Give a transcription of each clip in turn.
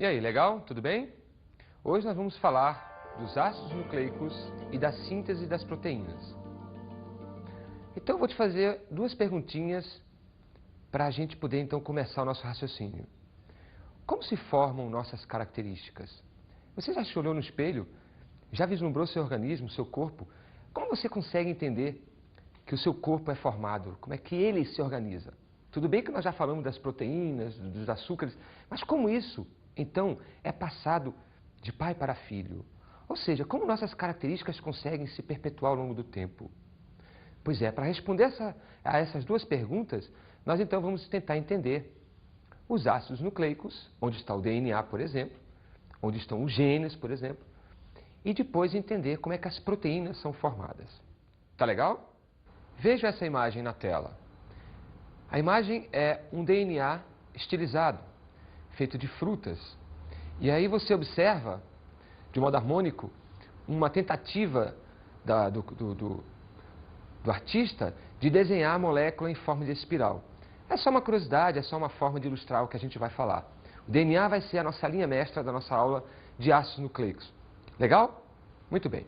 E aí, legal? Tudo bem? Hoje nós vamos falar dos ácidos nucleicos e da síntese das proteínas. Então eu vou te fazer duas perguntinhas para a gente poder então começar o nosso raciocínio. Como se formam nossas características? Você já se olhou no espelho? Já vislumbrou seu organismo, seu corpo? Como você consegue entender que o seu corpo é formado? Como é que ele se organiza? Tudo bem que nós já falamos das proteínas, dos açúcares, mas como isso, então, é passado de pai para filho? Ou seja, como nossas características conseguem se perpetuar ao longo do tempo? Pois é, para responder a essas duas perguntas, nós então vamos tentar entender os ácidos nucleicos, onde está o DNA, por exemplo, onde estão os genes, por exemplo, e depois entender como é que as proteínas são formadas. Tá legal? Veja essa imagem na tela. A imagem é um DNA estilizado, feito de frutas. E aí você observa, de modo harmônico, uma tentativa do artista de desenhar a molécula em forma de espiral. É só uma curiosidade, é só uma forma de ilustrar o que a gente vai falar. O DNA vai ser a nossa linha mestra da nossa aula de ácidos nucleicos. Legal? Muito bem.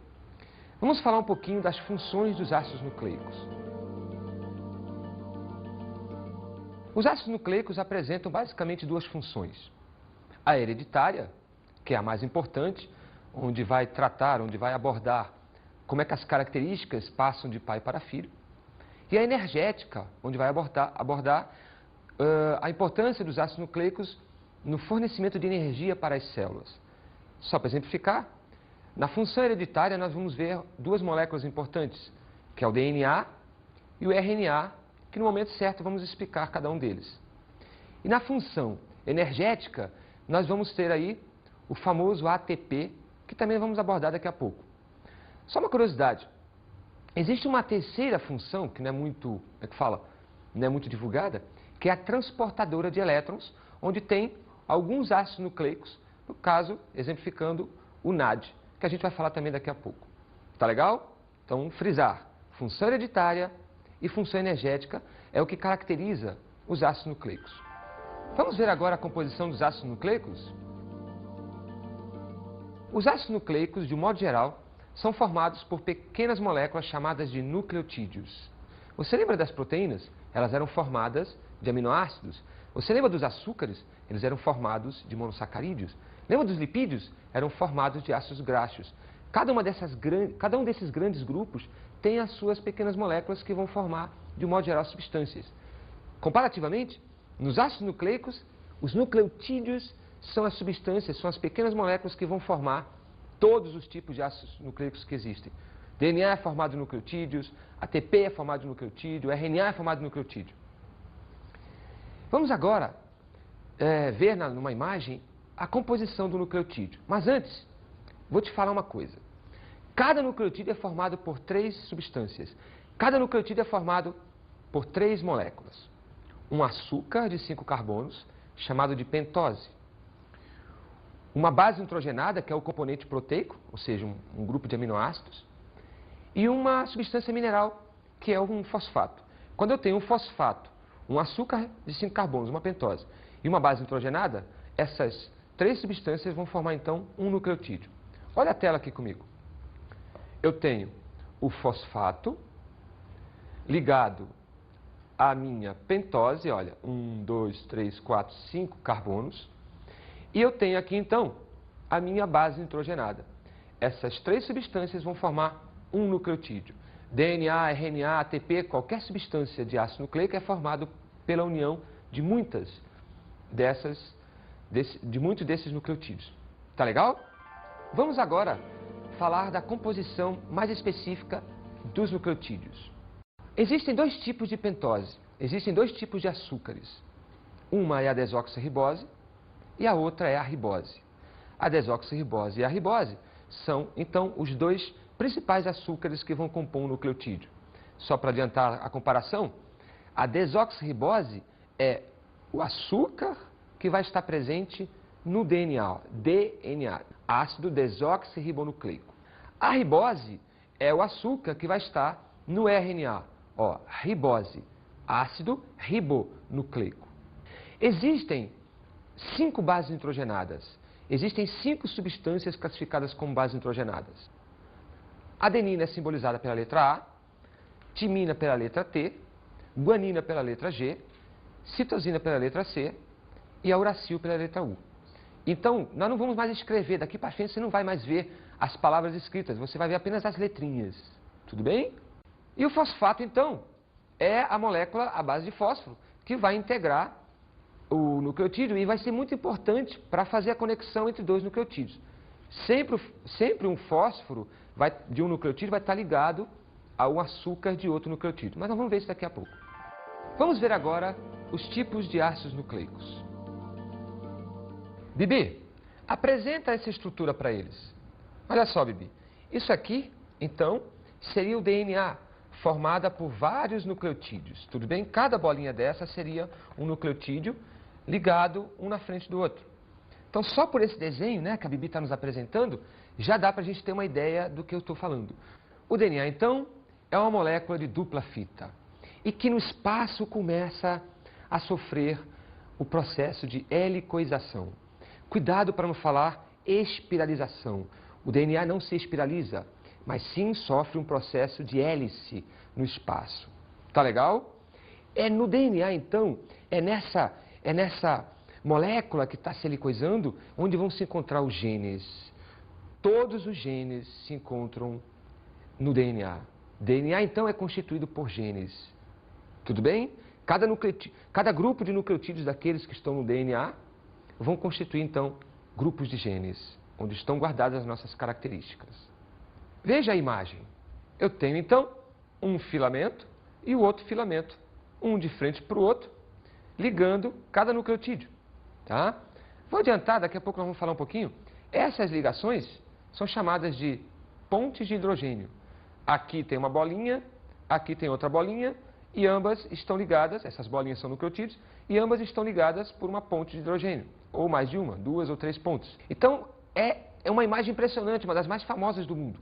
Vamos falar um pouquinho das funções dos ácidos nucleicos. Os ácidos nucleicos apresentam basicamente duas funções. A hereditária, que é a mais importante, onde vai tratar, onde vai abordar como é que as características passam de pai para filho. E a energética, onde vai abordar a importância dos ácidos nucleicos no fornecimento de energia para as células. Só para exemplificar, na função hereditária nós vamos ver duas moléculas importantes, que é o DNA e o RNA, que no momento certo vamos explicar cada um deles. E na função energética, nós vamos ter aí o famoso ATP, que também vamos abordar daqui a pouco. Só uma curiosidade, existe uma terceira função, que não é muito, não é muito divulgada, que é a transportadora de elétrons, onde tem alguns ácidos nucleicos, no caso, exemplificando o NAD, que a gente vai falar também daqui a pouco. Tá legal? Então, frisar, função hereditária e função energética é o que caracteriza os ácidos nucleicos. Vamos ver agora a composição dos ácidos nucleicos? Os ácidos nucleicos, de um modo geral, são formados por pequenas moléculas chamadas de nucleotídeos. Você lembra das proteínas? Elas eram formadas de aminoácidos. Você lembra dos açúcares? Eles eram formados de monossacarídeos. Lembra dos lipídios? Eram formados de ácidos graxos. Cada um desses grandes grupos tem as suas pequenas moléculas que vão formar, de um modo geral, substâncias. Comparativamente, nos ácidos nucleicos, os nucleotídeos são as substâncias, são as pequenas moléculas que vão formar todos os tipos de ácidos nucleicos que existem. DNA é formado de nucleotídeos, ATP é formado de nucleotídeo, RNA é formado de nucleotídeo. Vamos agora ver numa imagem a composição do nucleotídeo. Mas antes, vou te falar uma coisa. Cada nucleotídeo é formado por três substâncias. Cada nucleotídeo é formado por três moléculas. Um açúcar de 5 carbonos, chamado de pentose. Uma base nitrogenada, que é o componente proteico, ou seja, um grupo de aminoácidos. E uma substância mineral, que é um fosfato. Quando eu tenho um fosfato, um açúcar de 5 carbonos, uma pentose, e uma base nitrogenada, essas três substâncias vão formar, então, um nucleotídeo. Olha a tela aqui comigo. Eu tenho o fosfato ligado à minha pentose, olha, 1, 2, 3, 4, 5 carbonos. E eu tenho aqui, então, a minha base nitrogenada. Essas três substâncias vão formar um nucleotídeo. DNA, RNA, ATP, qualquer substância de ácido nucleico é formado pela união de muitos desses nucleotídeos. Tá legal? Vamos agora falar da composição mais específica dos nucleotídeos. Existem dois tipos de pentose, existem dois tipos de açúcares. Uma é a desoxirribose e a outra é a ribose. A desoxirribose e a ribose são, então, os dois principais açúcares que vão compor um nucleotídeo. Só para adiantar a comparação, a desoxirribose é o açúcar que vai estar presente no DNA, ácido desoxirribonucleico. A ribose é o açúcar que vai estar no RNA, ribose, ácido ribonucleico. Existem 5 bases nitrogenadas, existem 5 substâncias classificadas como bases nitrogenadas. Adenina é simbolizada pela letra A, timina pela letra T, guanina pela letra G, citosina pela letra C e a uracil pela letra U. Então, nós não vamos mais escrever, daqui para frente você não vai mais ver as palavras escritas, você vai ver apenas as letrinhas. Tudo bem? E o fosfato, então, é a molécula à base de fósforo que vai integrar o nucleotídeo e vai ser muito importante para fazer a conexão entre dois nucleotídeos. Sempre um fósforo de um nucleotídeo vai estar ligado a um açúcar de outro nucleotídeo. Mas nós vamos ver isso daqui a pouco. Vamos ver agora os tipos de ácidos nucleicos. Bibi, apresenta essa estrutura para eles. Olha só, Bibi. Isso aqui, então, seria o DNA, formada por vários nucleotídeos. Tudo bem? Cada bolinha dessa seria um nucleotídeo ligado um na frente do outro. Então, só por esse desenho, né, que a Bibi está nos apresentando, já dá para a gente ter uma ideia do que eu estou falando. O DNA, então, é uma molécula de dupla fita e que no espaço começa a sofrer o processo de helicoisação. Cuidado para não falar espiralização. O DNA não se espiraliza, mas sim sofre um processo de hélice no espaço. Tá legal? No DNA, então, é nessa molécula que está se helicoisando onde vão se encontrar os genes. Todos os genes se encontram no DNA. DNA, então, é constituído por genes. Tudo bem? Cada grupo de nucleotídeos daqueles que estão no DNA vão constituir, então, grupos de genes, onde estão guardadas as nossas características. Veja a imagem. Eu tenho, então, um filamento e o outro filamento, um de frente para o outro, ligando cada nucleotídeo. Tá? Vou adiantar, daqui a pouco nós vamos falar um pouquinho. Essas ligações são chamadas de pontes de hidrogênio. Aqui tem uma bolinha, aqui tem outra bolinha, e ambas estão ligadas, essas bolinhas são nucleotídeos, e ambas estão ligadas por uma ponte de hidrogênio, ou mais de uma, 2 ou 3 pontes. Então, é uma imagem impressionante, uma das mais famosas do mundo.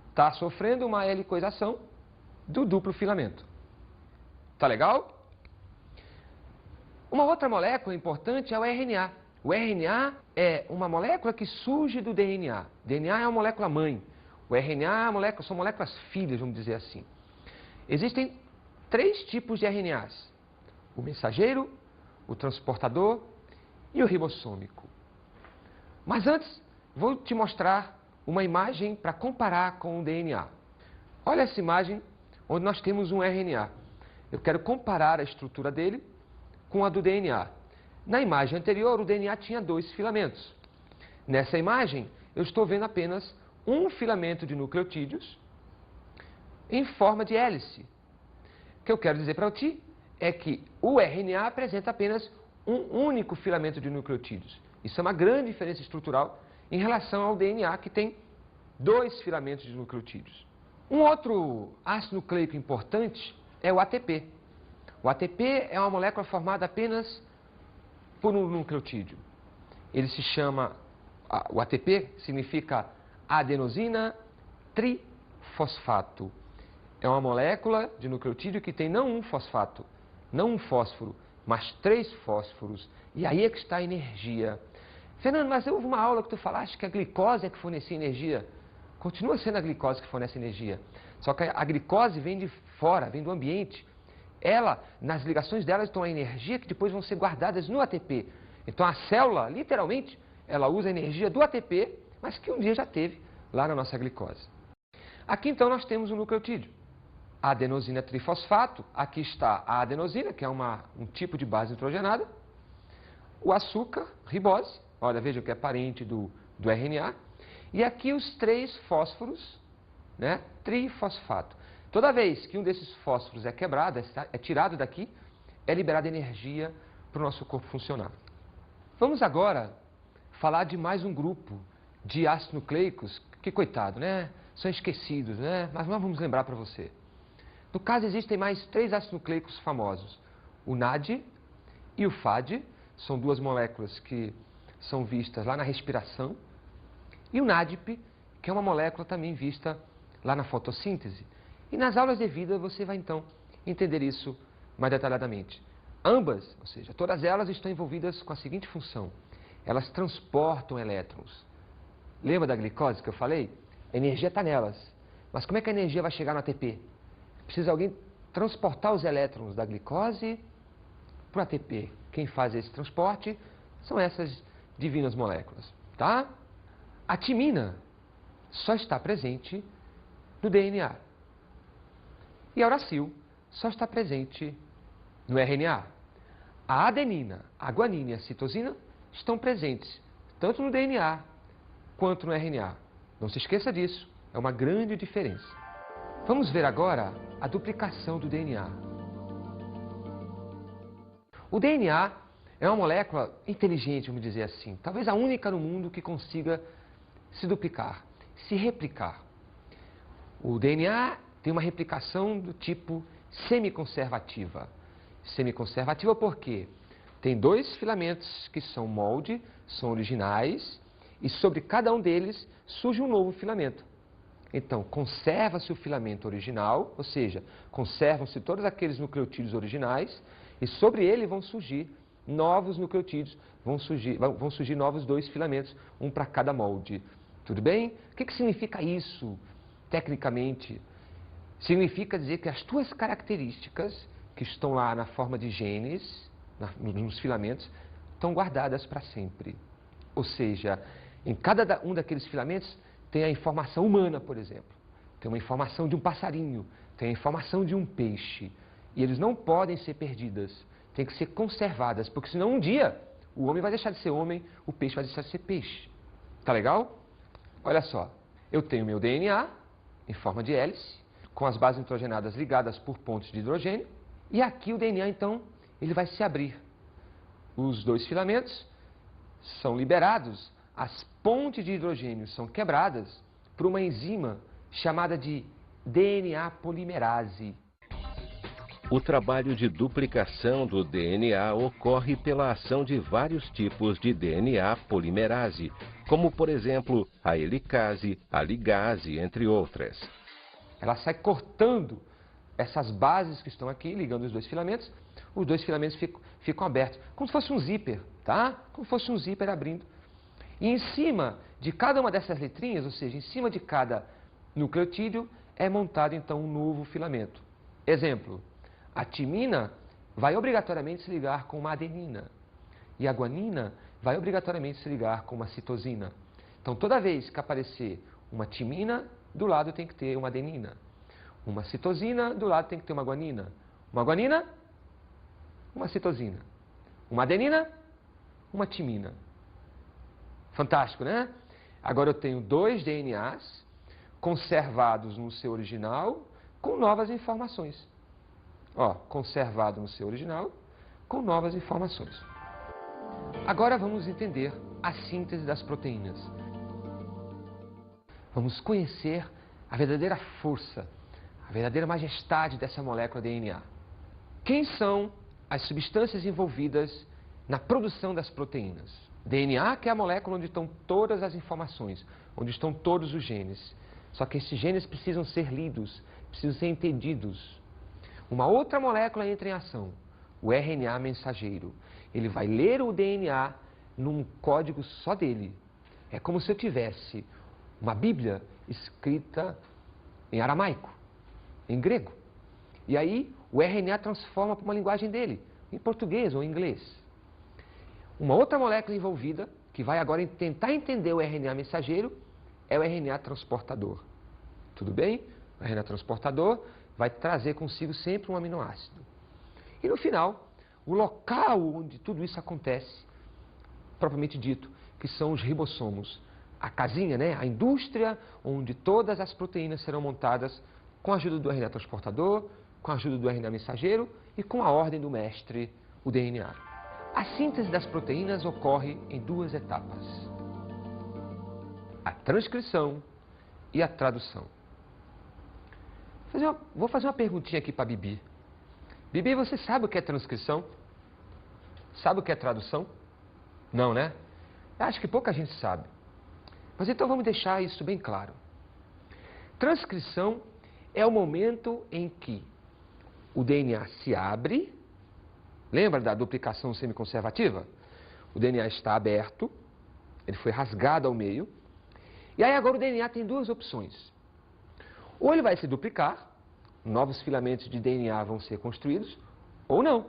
Está sofrendo uma helicoisação do duplo filamento. Tá legal? Uma outra molécula importante é o RNA. O RNA é uma molécula que surge do DNA. DNA é uma molécula mãe. O RNA são moléculas filhas, vamos dizer assim. Existem 3 tipos de RNAs. O mensageiro, o transportador e o ribossômico. Mas antes, vou te mostrar uma imagem para comparar com o DNA. Olha essa imagem onde nós temos um RNA. Eu quero comparar a estrutura dele com a do DNA. Na imagem anterior, o DNA tinha 2 filamentos. Nessa imagem, eu estou vendo apenas um filamento de nucleotídeos em forma de hélice. O que eu quero dizer para ti é que o RNA apresenta apenas um único filamento de nucleotídeos. Isso é uma grande diferença estrutural em relação ao DNA, que tem 2 filamentos de nucleotídeos. Um outro ácido nucleico importante é o ATP. O ATP é uma molécula formada apenas por um nucleotídeo. Ele se chama, o ATP significa adenosina trifosfato. É uma molécula de nucleotídeo que tem não um fosfato, não um fósforo, mas 3 fósforos. E aí é que está a energia. Fernando, mas houve uma aula que tu falaste que a glicose é que fornecia energia. Continua sendo a glicose que fornece energia. Só que a glicose vem de fora, vem do ambiente. Nas ligações dela estão a energia que depois vão ser guardadas no ATP. Então a célula, literalmente, ela usa a energia do ATP, mas que um dia já teve lá na nossa glicose. Aqui então nós temos um nucleotídeo. A adenosina trifosfato, aqui está a adenosina, que é um tipo de base nitrogenada. O açúcar, ribose, olha, veja que é parente do RNA. E aqui os 3 fósforos, né, trifosfato. Toda vez que um desses fósforos é quebrado, é tirado daqui, é liberada energia para o nosso corpo funcionar. Vamos agora falar de mais um grupo de ácidos nucleicos que, coitado, né, são esquecidos, né, mas nós vamos lembrar para você. No caso, existem mais 3 ácidos nucleicos famosos. O NAD e o FAD, são 2 moléculas que são vistas lá na respiração. E o NADP, que é uma molécula também vista lá na fotossíntese. E nas aulas de vida você vai então entender isso mais detalhadamente. Ambas, ou seja, todas elas estão envolvidas com a seguinte função: elas transportam elétrons. Lembra da glicose que eu falei? A energia está nelas. Mas como é que a energia vai chegar no ATP? Precisa alguém transportar os elétrons da glicose para o ATP. Quem faz esse transporte são essas divinas moléculas, tá? A timina só está presente no DNA. E a uracil só está presente no RNA. A adenina, a guanina e a citosina estão presentes tanto no DNA quanto no RNA. Não se esqueça disso, é uma grande diferença. Vamos ver agora a duplicação do DNA. O DNA é uma molécula inteligente, vamos dizer assim, talvez a única no mundo que consiga se duplicar, se replicar. O DNA tem uma replicação do tipo semiconservativa. Semiconservativa por quê? Tem dois filamentos que são molde, são originais, e sobre cada um deles surge um novo filamento. Então, conserva-se o filamento original, ou seja, conservam-se todos aqueles nucleotídeos originais, e sobre ele vão surgir novos nucleotídeos, vão surgir novos dois filamentos, um para cada molde. Tudo bem? O que significa isso, tecnicamente? Significa dizer que as tuas características, que estão lá na forma de genes, nos filamentos, estão guardadas para sempre. Ou seja, em cada um daqueles filamentos tem a informação humana, por exemplo. Tem uma informação de um passarinho, tem a informação de um peixe. E eles não podem ser perdidas, têm que ser conservadas, porque senão um dia o homem vai deixar de ser homem, o peixe vai deixar de ser peixe. Tá legal? Olha só, eu tenho meu DNA em forma de hélice, com as bases nitrogenadas ligadas por pontos de hidrogênio, e aqui o DNA, então, ele vai se abrir. Os dois filamentos são liberados, as pontes de hidrogênio são quebradas por uma enzima chamada de DNA polimerase. O trabalho de duplicação do DNA ocorre pela ação de vários tipos de DNA polimerase, como, por exemplo, a helicase, a ligase, entre outras. Ela sai cortando essas bases que estão aqui, ligando os dois filamentos ficam abertos, como se fosse um zíper, tá? Como se fosse um zíper abrindo. E em cima de cada uma dessas letrinhas, ou seja, em cima de cada nucleotídeo, é montado então um novo filamento. Exemplo, a timina vai obrigatoriamente se ligar com uma adenina. E a guanina vai obrigatoriamente se ligar com uma citosina. Então, toda vez que aparecer uma timina, do lado tem que ter uma adenina. Uma citosina, do lado tem que ter uma guanina. Uma guanina, uma citosina. Uma adenina, uma timina. Fantástico, né? Agora eu tenho dois DNAs conservados no seu original com novas informações. Ó, conservado no seu original com novas informações. Agora vamos entender a síntese das proteínas. Vamos conhecer a verdadeira força, a verdadeira majestade dessa molécula DNA. Quem são as substâncias envolvidas na produção das proteínas? DNA, que é a molécula onde estão todas as informações, onde estão todos os genes. Só que esses genes precisam ser lidos, precisam ser entendidos. Uma outra molécula entra em ação, o RNA mensageiro. Ele vai ler o DNA num código só dele. É como se eu tivesse uma Bíblia escrita em aramaico, em grego. E aí o RNA transforma para uma linguagem dele, em português ou em inglês. Uma outra molécula envolvida, que vai agora tentar entender o RNA mensageiro, é o RNA transportador. Tudo bem? O RNA transportador vai trazer consigo sempre um aminoácido. E no final, o local onde tudo isso acontece, propriamente dito, que são os ribossomos. A casinha, né? A indústria onde todas as proteínas serão montadas com a ajuda do RNA transportador, com a ajuda do RNA mensageiro e com a ordem do mestre, o DNA. A síntese das proteínas ocorre em duas etapas: a transcrição e a tradução. Vou fazer uma perguntinha aqui para a Bibi. Bibi, você sabe o que é transcrição? Sabe o que é tradução? Não, né? Acho que pouca gente sabe. Mas então vamos deixar isso bem claro. Transcrição é o momento em que o DNA se abre. Lembra da duplicação semiconservativa? O DNA está aberto, ele foi rasgado ao meio. E aí agora o DNA tem duas opções. Ou ele vai se duplicar, novos filamentos de DNA vão ser construídos, ou não.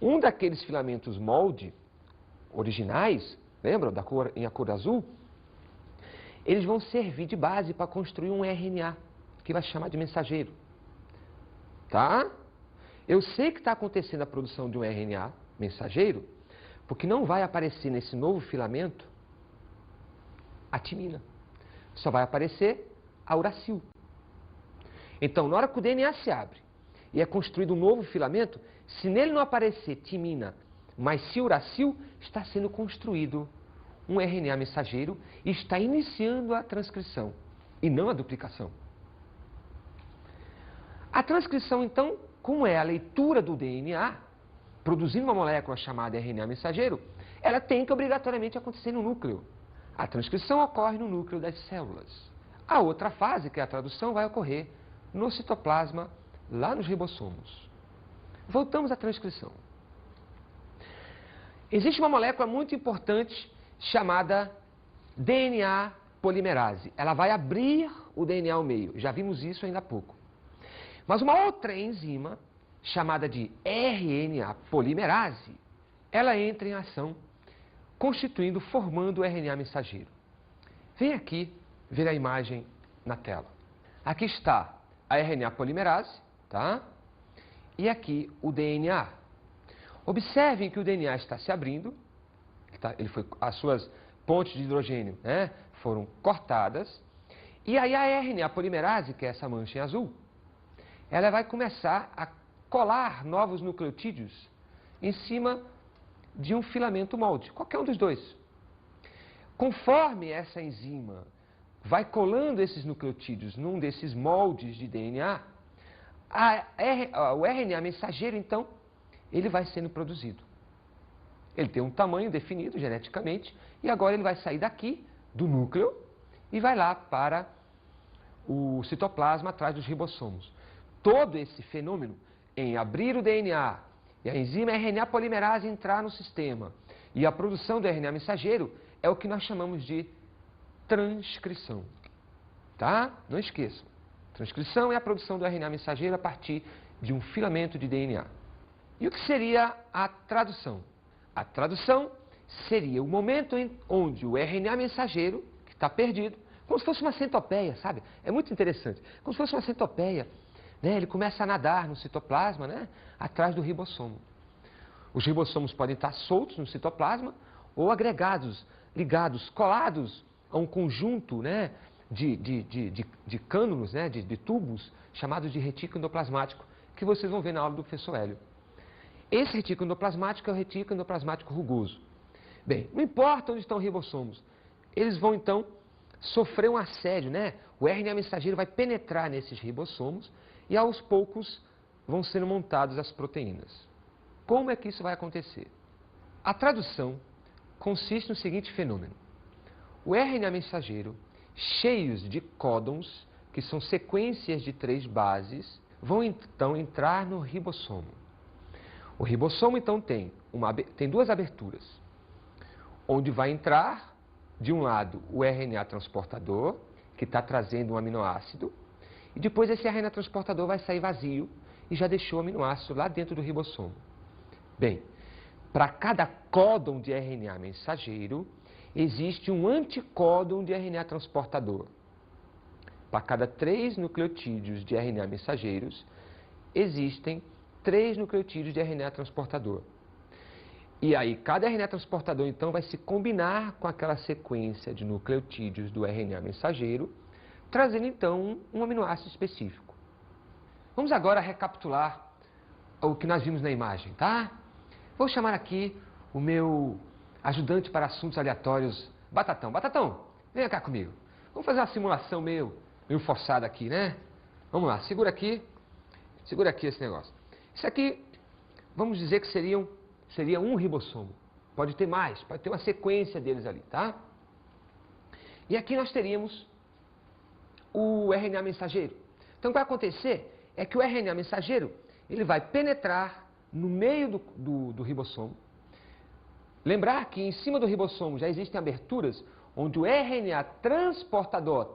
Um daqueles filamentos molde originais, lembram, em a cor azul? Eles vão servir de base para construir um RNA, que vai chamar de mensageiro. Tá? Eu sei que está acontecendo a produção de um RNA mensageiro, porque não vai aparecer nesse novo filamento a timina. Só vai aparecer a uracil. Então, na hora que o DNA se abre e é construído um novo filamento, se nele não aparecer timina, mas se uracil, está sendo construído um RNA mensageiro e está iniciando a transcrição, e não a duplicação. A transcrição, então, como é a leitura do DNA, produzindo uma molécula chamada RNA mensageiro, ela tem que obrigatoriamente acontecer no núcleo. A transcrição ocorre no núcleo das células. A outra fase, que é a tradução, vai ocorrer no citoplasma, lá nos ribossomos. Voltamos à transcrição. Existe uma molécula muito importante chamada DNA polimerase. Ela vai abrir o DNA ao meio. Já vimos isso ainda há pouco. Mas uma outra enzima, chamada de RNA polimerase, ela entra em ação, formando o RNA mensageiro. Vem aqui ver a imagem na tela. Aqui está a RNA polimerase, tá? E aqui o DNA. Observem que o DNA está se abrindo, as suas pontes de hidrogênio, né, foram cortadas, e aí a RNA polimerase, que é essa mancha em azul, ela vai começar a colar novos nucleotídeos em cima de um filamento molde, qualquer um dos dois. Conforme essa enzima vai colando esses nucleotídeos num desses moldes de DNA, o RNA mensageiro, então, ele vai sendo produzido. Ele tem um tamanho definido geneticamente e agora ele vai sair daqui, do núcleo, e vai lá para o citoplasma atrás dos ribossomos. Todo esse fenômeno em abrir o DNA e a enzima RNA polimerase entrar no sistema e a produção do RNA mensageiro é o que nós chamamos de transcrição. Tá? Não esqueçam. Transcrição é a produção do RNA mensageiro a partir de um filamento de DNA. E o que seria a tradução? A tradução seria o momento onde o RNA mensageiro, que está perdido, como se fosse uma centopeia, sabe? É muito interessante. Como se fosse uma centopeia. Né? Ele começa a nadar no citoplasma, né? Atrás do ribossomo. Os ribossomos podem estar soltos no citoplasma ou agregados, ligados, colados a um conjunto, né, de cânulos, né, de tubos, chamados de retículo endoplasmático, que vocês vão ver na aula do professor Hélio. Esse retículo endoplasmático é o retículo endoplasmático rugoso. Bem, não importa onde estão os ribossomos, eles vão então sofrer um assédio, né? O RNA mensageiro vai penetrar nesses ribossomos e aos poucos vão sendo montadas as proteínas. Como é que isso vai acontecer? A tradução consiste no seguinte fenômeno. O RNA mensageiro, cheios de códons, que são sequências de 3 bases, vão então entrar no ribossomo. O ribossomo então tem 2 aberturas, onde vai entrar, de um lado, o RNA transportador, que está trazendo um aminoácido, e depois esse RNA transportador vai sair vazio e já deixou o aminoácido lá dentro do ribossomo. Bem, para cada códon de RNA mensageiro, existe um anticódon de RNA transportador. Para cada 3 nucleotídeos de RNA mensageiros, existem 3 nucleotídeos de RNA transportador. E aí, cada RNA transportador, então, vai se combinar com aquela sequência de nucleotídeos do RNA mensageiro, trazendo, então, um aminoácido específico. Vamos agora recapitular o que nós vimos na imagem, tá? Vou chamar aqui o meu ajudante para assuntos aleatórios, Batatão. Batatão, vem cá comigo. Vamos fazer uma simulação meio forçada aqui, né? Vamos lá, segura aqui esse negócio. Isso aqui, vamos dizer que seria um ribossomo. Pode ter mais, pode ter uma sequência deles ali, tá? E aqui nós teríamos o RNA mensageiro. Então, o que vai acontecer é que o RNA mensageiro, ele vai penetrar no meio do ribossomo, Lembrar que em cima do ribossomo já existem aberturas onde o RNA transportador,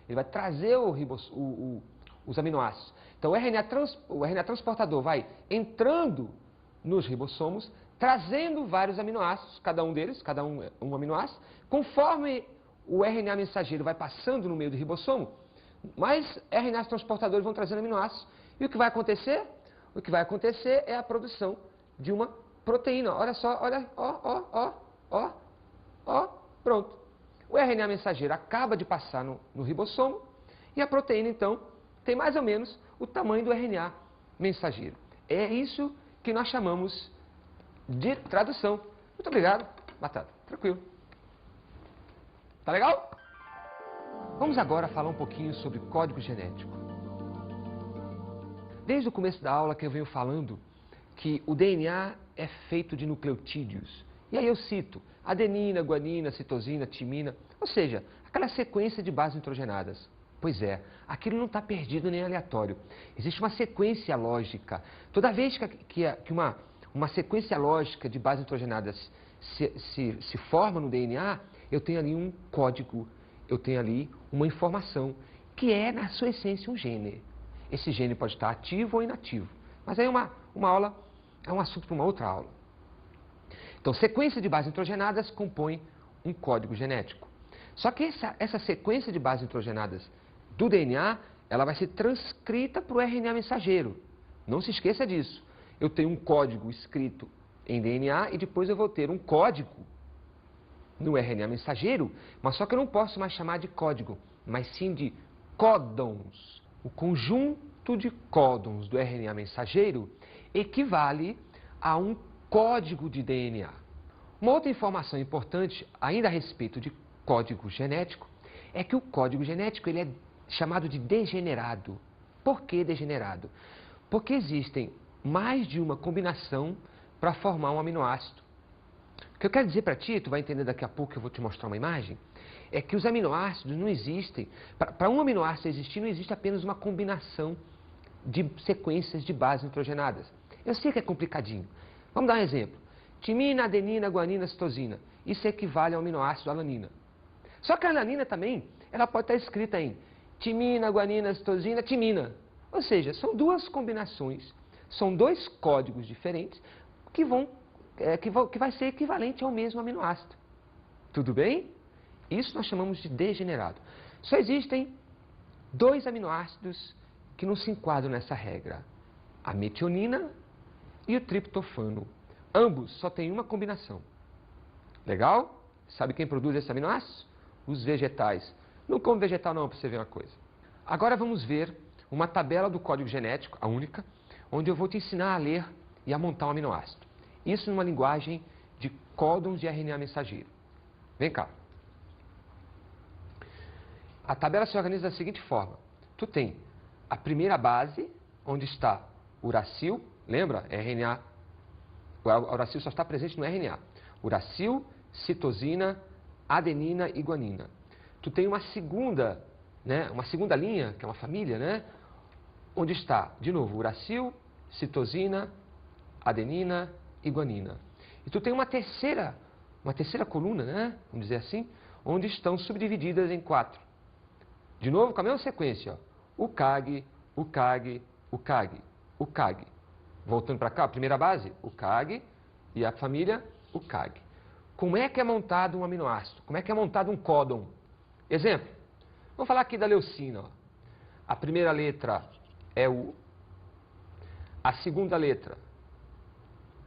ele vai trazer os aminoácidos. Então o RNA transportador vai entrando nos ribossomos, trazendo vários aminoácidos, cada um deles, cada um é um aminoácido. Conforme o RNA mensageiro vai passando no meio do ribossomo, mais RNAs transportadores vão trazendo aminoácidos. E o que vai acontecer? O que vai acontecer é a produção de uma proteína. Olha só, olha, pronto. O RNA mensageiro acaba de passar no ribossomo e a proteína, então, tem mais ou menos o tamanho do RNA mensageiro. É isso que nós chamamos de tradução. Muito obrigado, Batata. Tranquilo. Tá legal? Vamos agora falar um pouquinho sobre código genético. Desde o começo da aula que eu venho falando que o DNA é feito de nucleotídeos. E aí eu cito adenina, guanina, citosina, timina, ou seja, aquela sequência de bases nitrogenadas. Pois é, aquilo não está perdido nem aleatório. Existe uma sequência lógica. Toda vez que uma sequência lógica de bases nitrogenadas se forma no DNA, eu tenho ali um código, eu tenho ali uma informação, que é, na sua essência, um gene. Esse gene pode estar ativo ou inativo. Mas aí uma aula, é um assunto para uma outra aula. Então, sequência de bases nitrogenadas compõe um código genético. Só que essa sequência de bases nitrogenadas do DNA, ela vai ser transcrita para o RNA mensageiro. Não se esqueça disso. Eu tenho um código escrito em DNA e depois eu vou ter um código no RNA mensageiro, mas só que eu não posso mais chamar de código, mas sim de códons. O conjunto de códons do RNA mensageiro equivale a um código de DNA. Uma outra informação importante, ainda a respeito de código genético, é que o código genético ele é chamado de degenerado. Por que degenerado? Porque existem mais de uma combinação para formar um aminoácido. O que eu quero dizer para ti, tu vai entender daqui a pouco que eu vou te mostrar uma imagem, é que os aminoácidos não existem. Para um aminoácido existir, não existe apenas uma combinação de sequências de bases nitrogenadas. Eu sei que é complicadinho. Vamos dar um exemplo. Timina, adenina, guanina, citosina. Isso equivale ao aminoácido alanina. Só que a alanina também, ela pode estar escrita em timina, guanina, citosina, timina. Ou seja, são duas combinações, são dois códigos diferentes que vai ser equivalente ao mesmo aminoácido. Tudo bem? Isso nós chamamos de degenerado. Só existem dois aminoácidos que não se enquadram nessa regra. A metionina e o triptofano. Ambos só têm uma combinação. Legal? Sabe quem produz esses aminoácidos? Os vegetais. Não come vegetal não, para você ver uma coisa. Agora vamos ver uma tabela do código genético, a única, onde eu vou te ensinar a ler e a montar um aminoácido. Isso numa linguagem de códons de RNA mensageiro. Vem cá. A tabela se organiza da seguinte forma. Tu tem a primeira base, onde está uracil, lembra? RNA. O uracil só está presente no RNA. Uracil, citosina, adenina e guanina. Tu tem uma segunda linha, que é uma família, né? Onde está, de novo, uracil, citosina, adenina e guanina. E tu tem uma terceira coluna, né? Vamos dizer assim, onde estão subdivididas em 4. De novo, com a mesma sequência, ó. O CAG, o CAG, o CAG, o CAG. Voltando para cá, a primeira base, o CAG e a família, o CAG. Como é que é montado um aminoácido? Como é que é montado um códon? Exemplo, vamos falar aqui da leucina. Ó. A primeira letra é U, a segunda letra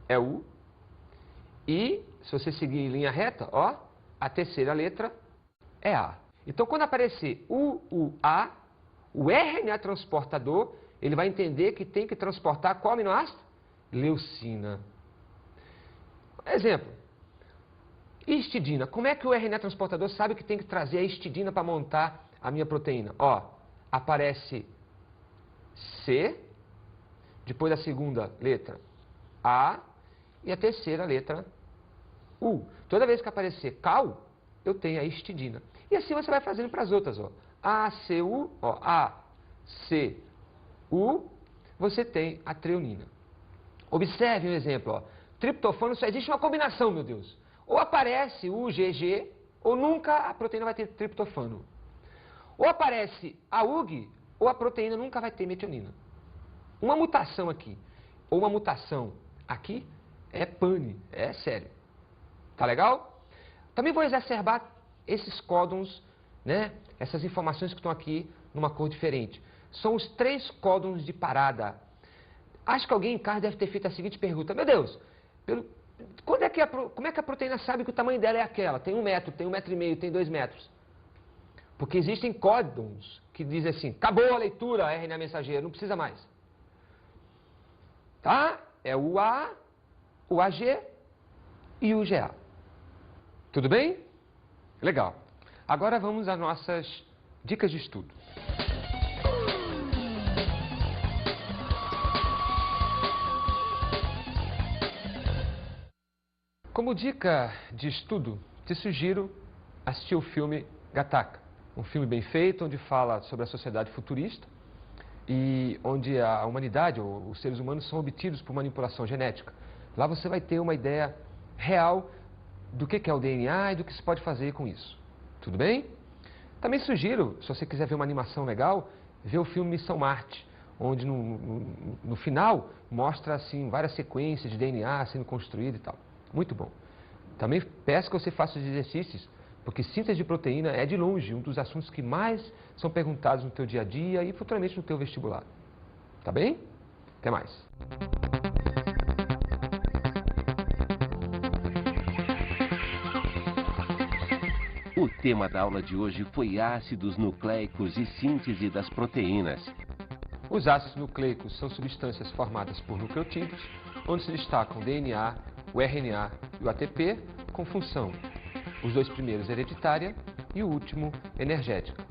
é U, e, se você seguir em linha reta, ó, a terceira letra é A. Então, quando aparecer UA, o RNA transportador, ele vai entender que tem que transportar qual aminoácido? Leucina. Exemplo, histidina. Como é que o RNA transportador sabe que tem que trazer a histidina para montar a minha proteína? Ó, aparece C, depois a segunda letra A e a terceira letra U. Toda vez que aparecer cal, eu tenho a histidina. E assim você vai fazendo para as outras, ó. ACU, ó, ACU, você tem a treonina. Observe um exemplo, ó. triptofano só existe uma combinação, meu Deus. Ou aparece o GG, ou nunca a proteína vai ter triptofano. Ou aparece a UG, ou a proteína nunca vai ter metionina. Uma mutação aqui, ou uma mutação aqui, é pane, é sério. Tá legal? Também vou exacerbar esses códons, né? Essas informações que estão aqui numa cor diferente. São os 3 códons de parada. Acho que alguém em casa deve ter feito a seguinte pergunta. Meu Deus, como é que a proteína sabe que o tamanho dela é aquela? Tem 1 metro, tem 1,5 metros, tem 2 metros. Porque existem códons que dizem assim, acabou a leitura, RNA mensageiro, não precisa mais. Tá? É o A, o AG e o GA. Tudo bem? Legal. Agora vamos às nossas dicas de estudo. Como dica de estudo, te sugiro assistir o filme Gattaca. Um filme bem feito, onde fala sobre a sociedade futurista e onde a humanidade, ou os seres humanos, são obtidos por manipulação genética. Lá você vai ter uma ideia real do que é o DNA e do que se pode fazer com isso. Tudo bem? Também sugiro, se você quiser ver uma animação legal, ver o filme Missão Marte, onde no final mostra assim, várias sequências de DNA sendo construído e tal. Muito bom. Também peço que você faça os exercícios, porque síntese de proteína é de longe um dos assuntos que mais são perguntados no teu dia a dia e futuramente no teu vestibular. Tá bem? Até mais. O tema da aula de hoje foi ácidos nucleicos e síntese das proteínas. Os ácidos nucleicos são substâncias formadas por nucleotídeos, onde se destacam o DNA, o RNA e o ATP, com função, os 2 primeiros hereditária e o último energética.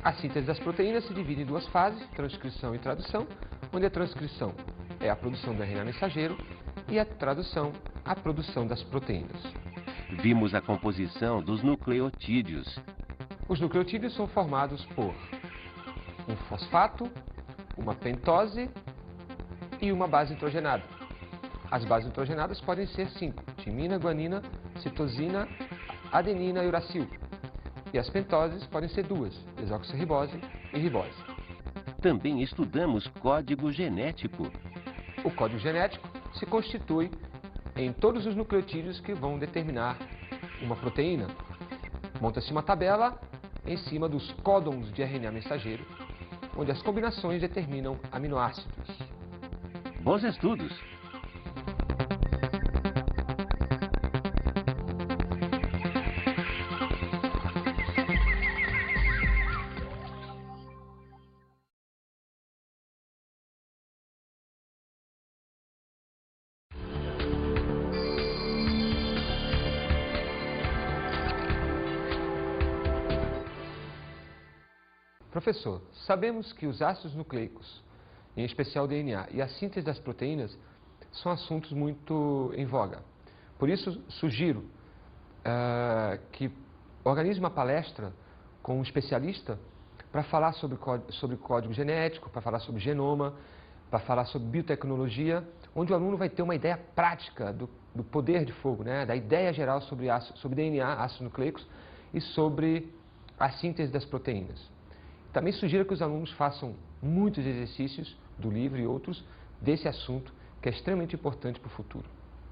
A síntese das proteínas se divide em 2 fases, transcrição e tradução, onde a transcrição é a produção do RNA mensageiro e a tradução, a produção das proteínas. Vimos a composição dos nucleotídeos. Os nucleotídeos são formados por um fosfato, uma pentose e uma base nitrogenada. As bases nitrogenadas podem ser 5, timina, guanina, citosina, adenina e uracil. E as pentoses podem ser 2, desoxirribose e ribose. Também estudamos código genético. O código genético se constitui em todos os nucleotídeos que vão determinar uma proteína. Monta-se uma tabela em cima dos códons de RNA mensageiro, onde as combinações determinam aminoácidos. Bons estudos! Professor, sabemos que os ácidos nucleicos, em especial o DNA, e a síntese das proteínas são assuntos muito em voga. Por isso, sugiro que organize uma palestra com um especialista para falar sobre código genético, para falar sobre genoma, para falar sobre biotecnologia, onde o aluno vai ter uma ideia prática do poder de fogo, né? Da ideia geral sobre DNA, ácidos nucleicos, e sobre a síntese das proteínas. Também sugiro que os alunos façam muitos exercícios do livro e outros desse assunto, que é extremamente importante para o futuro.